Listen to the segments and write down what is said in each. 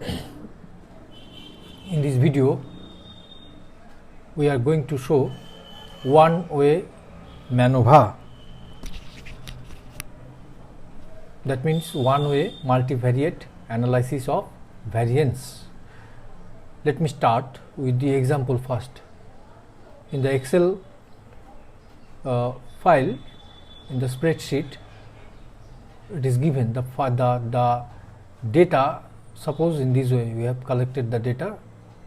In this video we are going to show one-way MANOVA, that means one-way multivariate analysis of variance. Let me start with the example first. In the Excel file, in the spreadsheet, it is given the data. Suppose in this way we have collected the data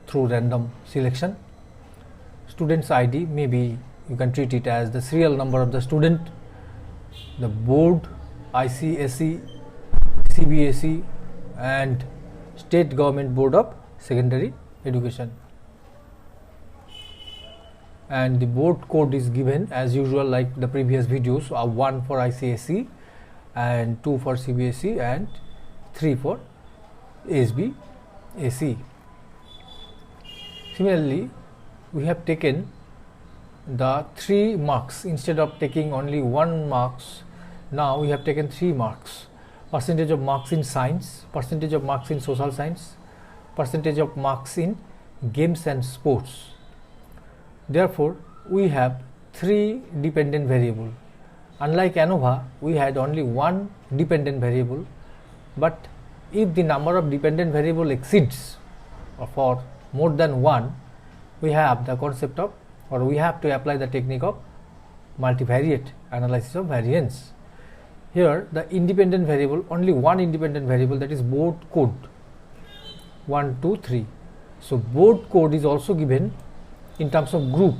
through random selection. Student's ID, maybe you can treat it as the serial number of the student, the board, ICSE, CBSE and State Government Board of Secondary Education, and the board code is given as usual like the previous videos, 1 for ICSE and 2 for CBSE and 3 for SBSE. Similarly, we have taken the 3 marks instead of taking only 1 marks. Now we have taken 3 marks: percentage of marks in science, percentage of marks in social science, percentage of marks in games and sports. Therefore, we have 3 dependent variables. Unlike ANOVA, we had only 1 dependent variable, but if the number of dependent variable exceeds or for more than 1, we have the concept of, or we have to apply the technique of multivariate analysis of variance. Here the independent variable, only 1 independent variable, that is board code 1, 2, 3. So board code is also given in terms of group.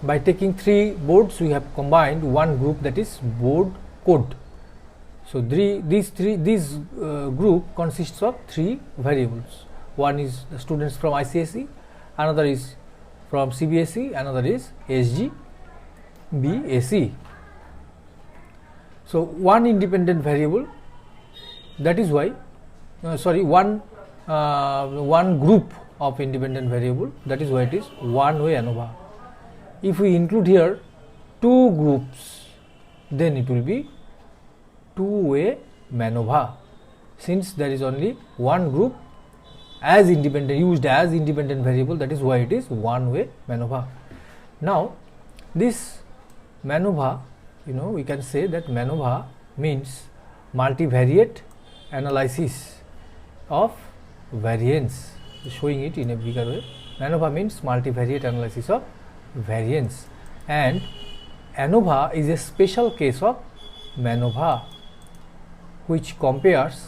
By taking 3 boards, we have combined 1 group, that is board code. So this group consists of 3 variables. One is the students from ICSE, another is from CBSE, another is SGBSE. So one independent variable, that is why one group of independent variable, that is why it is one-way ANOVA. If we include here 2 groups, then it will be two-way MANOVA, since there is only 1 group as independent, used as independent variable, that is why it is one-way MANOVA. Now this MANOVA, we can say that MANOVA means multivariate analysis of variance. Showing it in a bigger way, MANOVA means multivariate analysis of variance, and ANOVA is a special case of MANOVA which compares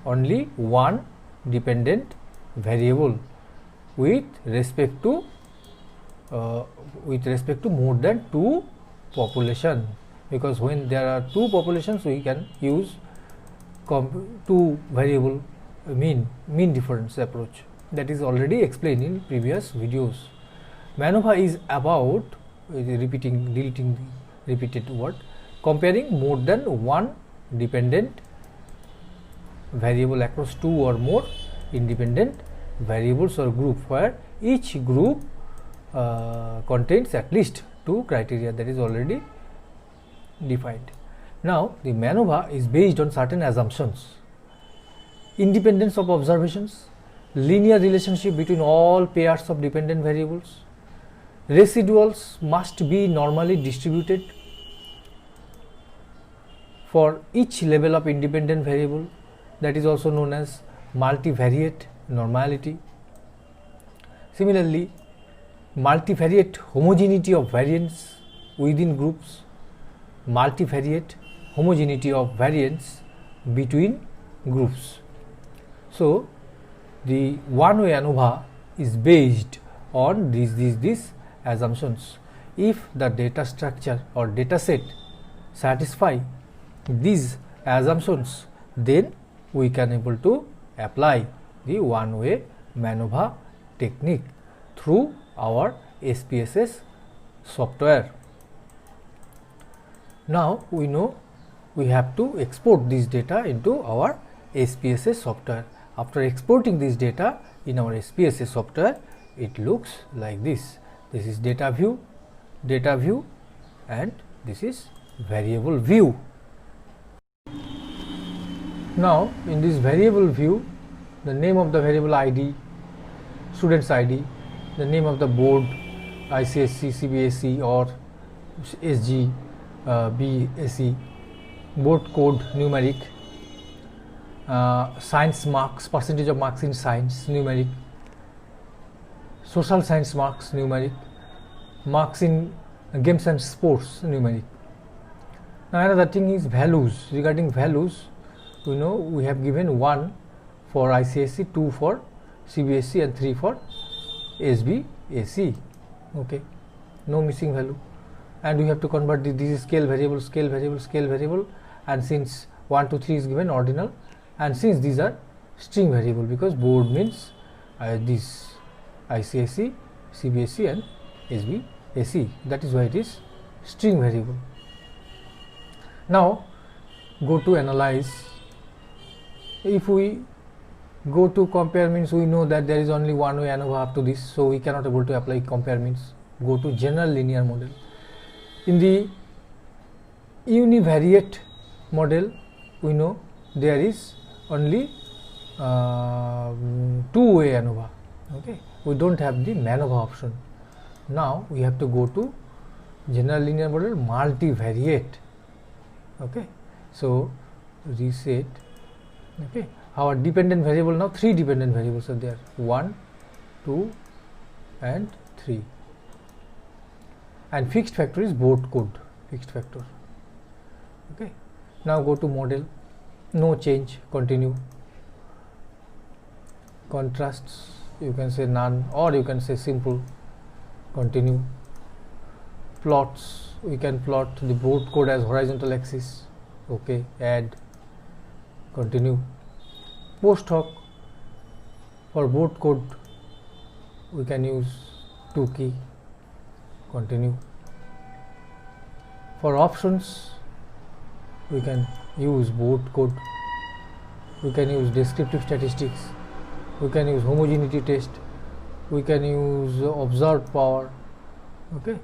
only 1 dependent variable with respect to more than 2 population, because when there are 2 populations we can use 2 variable mean difference approach. That is already explained in previous videos. MANOVA is about deleting the repeated word, comparing more than 1 dependent variable across 2 or more independent variables or group, where each group contains at least 2 criteria, that is already defined. Now the MANOVA is based on certain assumptions: independence of observations, linear relationship between all pairs of dependent variables, residuals must be normally distributed for each level of independent variable, that is also known as multivariate normality. Similarly, multivariate homogeneity of variance within groups, multivariate homogeneity of variance between groups. So the one-way ANOVA is based on these assumptions. If the data structure or data set satisfy these assumptions, then we can able to apply the one-way MANOVA technique through our SPSS software. Now we know we have to export this data into our SPSS software. After exporting this data in our SPSS software, it looks like this. This is data view, and this is variable view. Now in this variable view, the name of the variable ID, student's ID, the name of the board, ICSE, CBSE or SG, BSE, board code numeric, science marks, percentage of marks in science numeric, social science marks numeric, marks in games and sports numeric. Now another thing is values. Regarding values, we know we have given 1 for ICSE, 2 for CBSE and 3 for SBSE. Okay, no missing value, and we have to convert this is scale variable, scale variable, scale variable, and since 1 to 3 is given ordinal, and since these are string variable because board means this ICSE, CBSE and SBSE, that is why it is string variable. Now go to analyze. If we go to compare means, we know that there is only one way ANOVA up to this, so we cannot able to apply compare means. Go to general linear model. In the univariate model, we know there is only two-way ANOVA. Okay, we don't have the MANOVA option. Now we have to go to general linear model multivariate. Okay, so reset. Okay, our dependent variable, now 3 dependent variables are there, 1, 2 and 3, and fixed factor is board code, fixed factor. Okay, now go to model, no change, continue. Contrasts, you can say none or you can say simple, continue. Plots, we can plot the board code as horizontal axis. Okay, add, continue. Post hoc, for board code we can use 2 key, continue. For options we can use board code, we can use descriptive statistics, we can use homogeneity test, we can use observed power. Okay,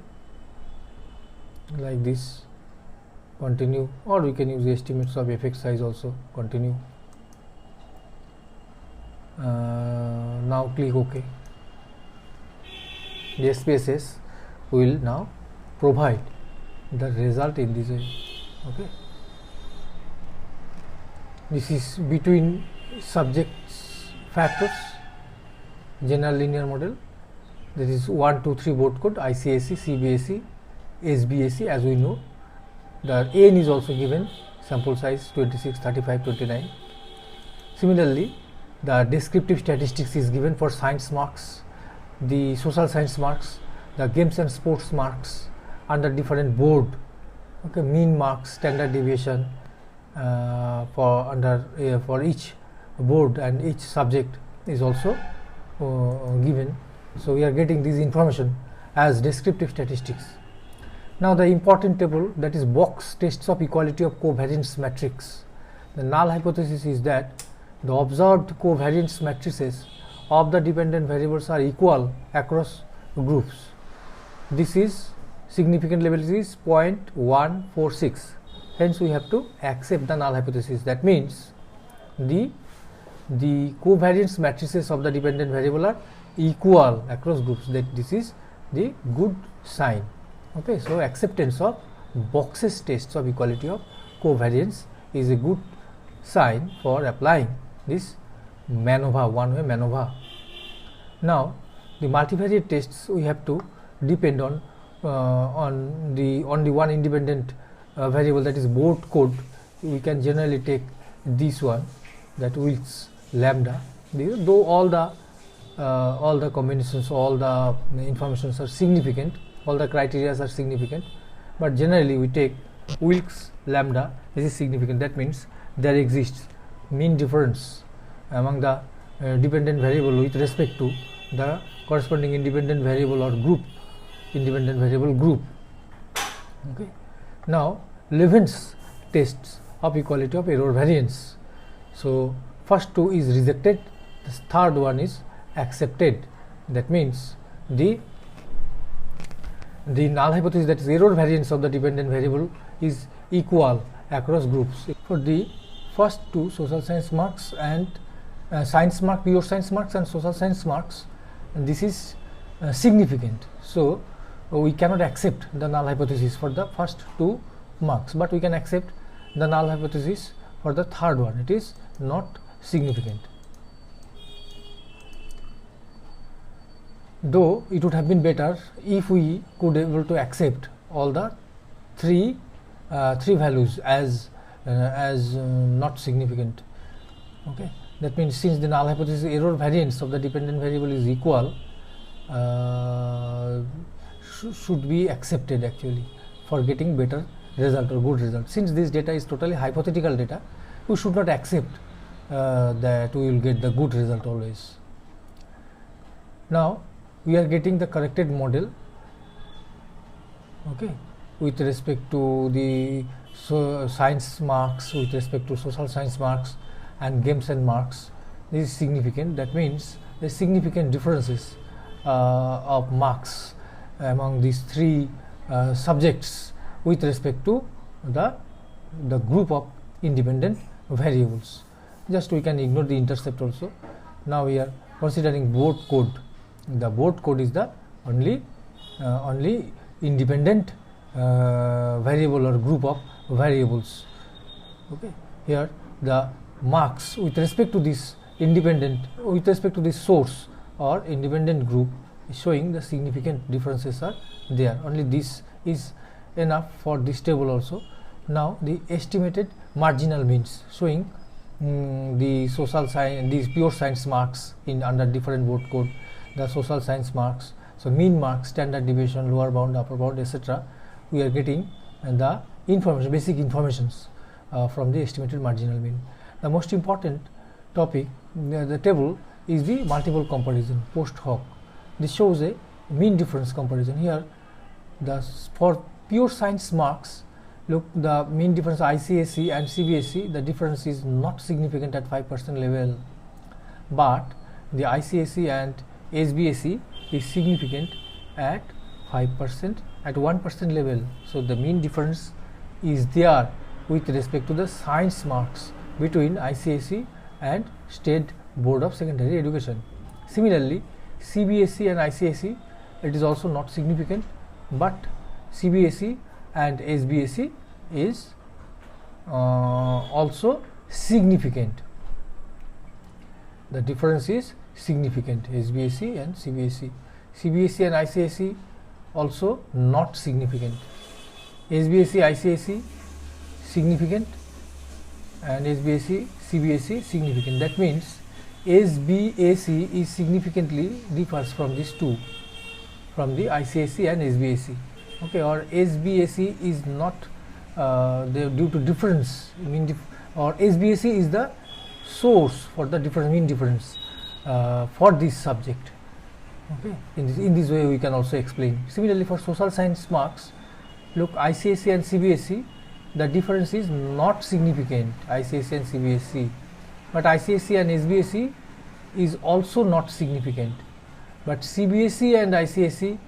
like this, continue, or we can use estimates of effect size also, continue. Now click OK. The SPSS will now provide the result in this way. Okay, this is between subjects factors, general linear model, that is 1, 2, 3 board code, ICSE, CBSE, SBSE. As we know, the N is also given, sample size 26, 35, 29. Similarly, the descriptive statistics is given for science marks, the social science marks, the games and sports marks under different board. Okay, mean marks, standard deviation for each board and each subject is also given. So we are getting this information as descriptive statistics. Now the important table, that is box tests of equality of covariance matrix. The null hypothesis is that the observed covariance matrices of the dependent variables are equal across groups. This is significant level is 0.146. Hence we have to accept the null hypothesis. That means the covariance matrices of the dependent variable are equal across groups. That this is the good sign. Okay, so acceptance of boxes tests of equality of covariance is a good sign for applying this MANOVA, one-way MANOVA. Now the multivariate tests we have to depend on the one independent variable, that is board code. We can generally take this one, that Wilks lambda, though all the combinations, all the informations are significant, all the criteria are significant, but generally we take Wilks lambda. This is significant. That means there exists mean difference among the dependent variable with respect to the corresponding independent variable or group, independent variable group. Okay, now Leven's tests of equality of error variance. So first 2 is rejected, the third one is accepted. That means the null hypothesis, that is error variance of the dependent variable, is equal across groups. For the first 2 social science marks and science mark, pure science marks and social science marks, and this is significant. So we cannot accept the null hypothesis for the first 2 marks, but we can accept the null hypothesis for the third one. It is not significant. Though it would have been better if we could able to accept all the three values as not significant. Okay, that means since the null hypothesis error variance of the dependent variable is equal, should be accepted actually for getting better result or good result. Since this data is totally hypothetical data, we should not accept that we will get the good result always. Now we are getting the corrected model, okay, with respect to the science marks, with respect to social science marks and games and marks. This is significant. That means there is significant differences of marks among these 3 subjects with respect to the group of independent variables. Just we can ignore the intercept also. Now we are considering board code. The board code is the only independent variable or group of variables. Okay, here the marks with respect to this independent, with respect to this source or independent group, showing the significant differences are there. Only this is enough for this table also. Now the estimated marginal means, showing the social science, these pure science marks in under different board code, the social science marks, so mean marks, standard deviation, lower bound, upper bound, etc. We are getting the information, basic informations from the estimated marginal mean. The most important topic, the table, is the multiple comparison post hoc. This shows a mean difference comparison. Here, for pure science marks, look, the mean difference ICSE and CBSE, the difference is not significant at 5% level, but the ICSE and SBSE is significant at 5%, at 1% level. So the mean difference is there with respect to the science marks between ICSE and State Board of Secondary Education. Similarly, CBSE and ICSE, it is also not significant, but CBSE and SBSE is also significant. The difference is significant, SBSE and CBSE. CBSE and ICSE also not significant. SBSE, ICSE significant, and SBSE, CBSE significant. That means SBSE is significantly differs from these 2, from the ICSE and SBSE. Okay, or SBSE is not due to difference, or SBSE is the source for the difference, mean difference for this subject. Okay, in this way we can also explain. Similarly, for social science marks, look, ICSE and CBSE, the difference is not significant, ICSE and CBSE, but ICSE and SBSE is also not significant, but CBSE and ICSE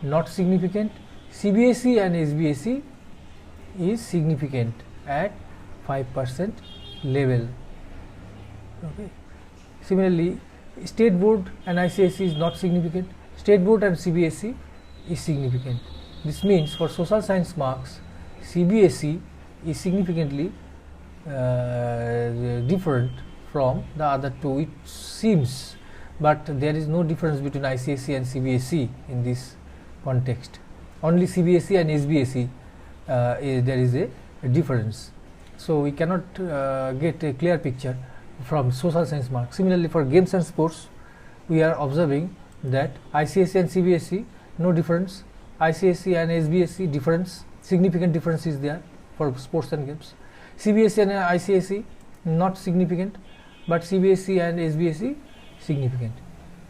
not significant, CBSE and SBSE is significant at 5% level. Okay. Similarly, State Board and ICSE is not significant, State Board and CBSE is significant. This means for social science marks, CBSE is significantly different from the other 2, it seems, but there is no difference between ICSE and CBSE in this context. Only CBSE and SBSE there is a difference. So we cannot get a clear picture from social science marks. Similarly, for games and sports, we are observing that ICSE and CBSE no difference, ICSE and SBSE difference, significant difference is there for sports and games. CBSE and ICSE not significant, but CBSE and SBSE significant.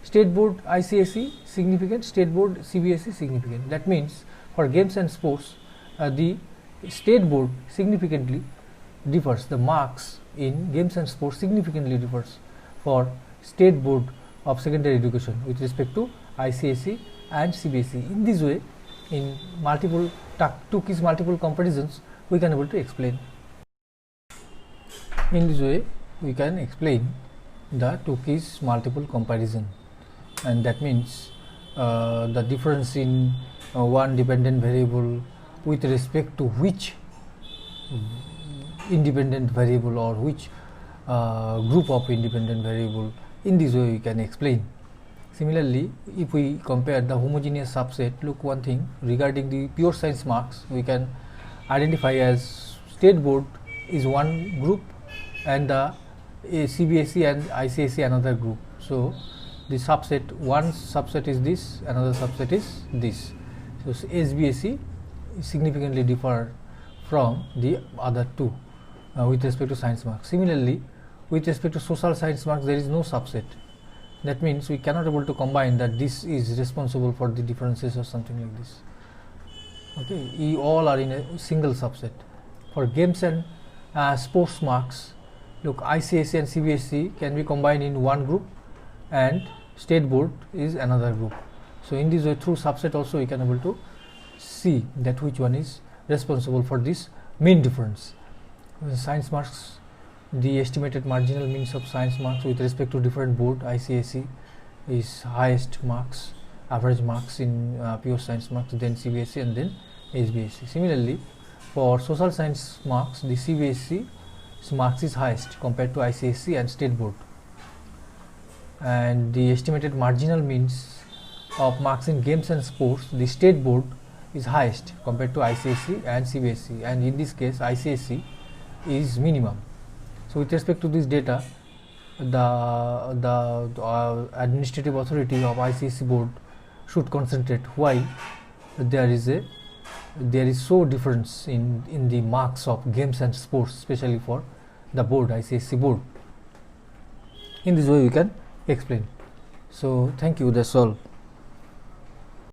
State Board ICSE significant, State Board CBSE significant. That means for games and sports, the State Board significantly differs, the marks in games and sports significantly differs for State Board of Secondary Education with respect to ICSE and CBSE. In this way, in multiple Tukey's multiple comparisons, we can able to explain. In this way, we can explain the two keys multiple comparison, and that means the difference in one dependent variable with respect to which independent variable or which group of independent variable. In this way we can explain. Similarly, if we compare the homogeneous subset, look one thing regarding the pure science marks, we can identify as state board is one group and the CBSE and ICSE another group. So the subset, one subset is this, another subset is this. So SBSE significantly differ from the other two with respect to science marks. Similarly, with respect to social science marks, there is no subset. That means we cannot able to combine that this is responsible for the differences or something like this. Okay, all are in a single subset. For games and sports marks, look, ICSE and CBSE can be combined in one group and state board is another group. So in this way, through subset also we can able to see that which one is responsible for this main difference. Science marks, the estimated marginal means of science marks with respect to different board, ICSE is highest marks, average marks in pure science marks, then CBSE and then SBSE. Similarly, for social science marks, the CBSE marks is highest compared to ICSE and state board, and the estimated marginal means of marks in games and sports, the state board is highest compared to ICSE and CBSE, and in this case ICSE is minimum. So with respect to this data, the administrative authority of ICSE board should concentrate why there is so difference in the marks of games and sports, especially for the board, ICSE board. In this way we can explain. So thank you, that's all.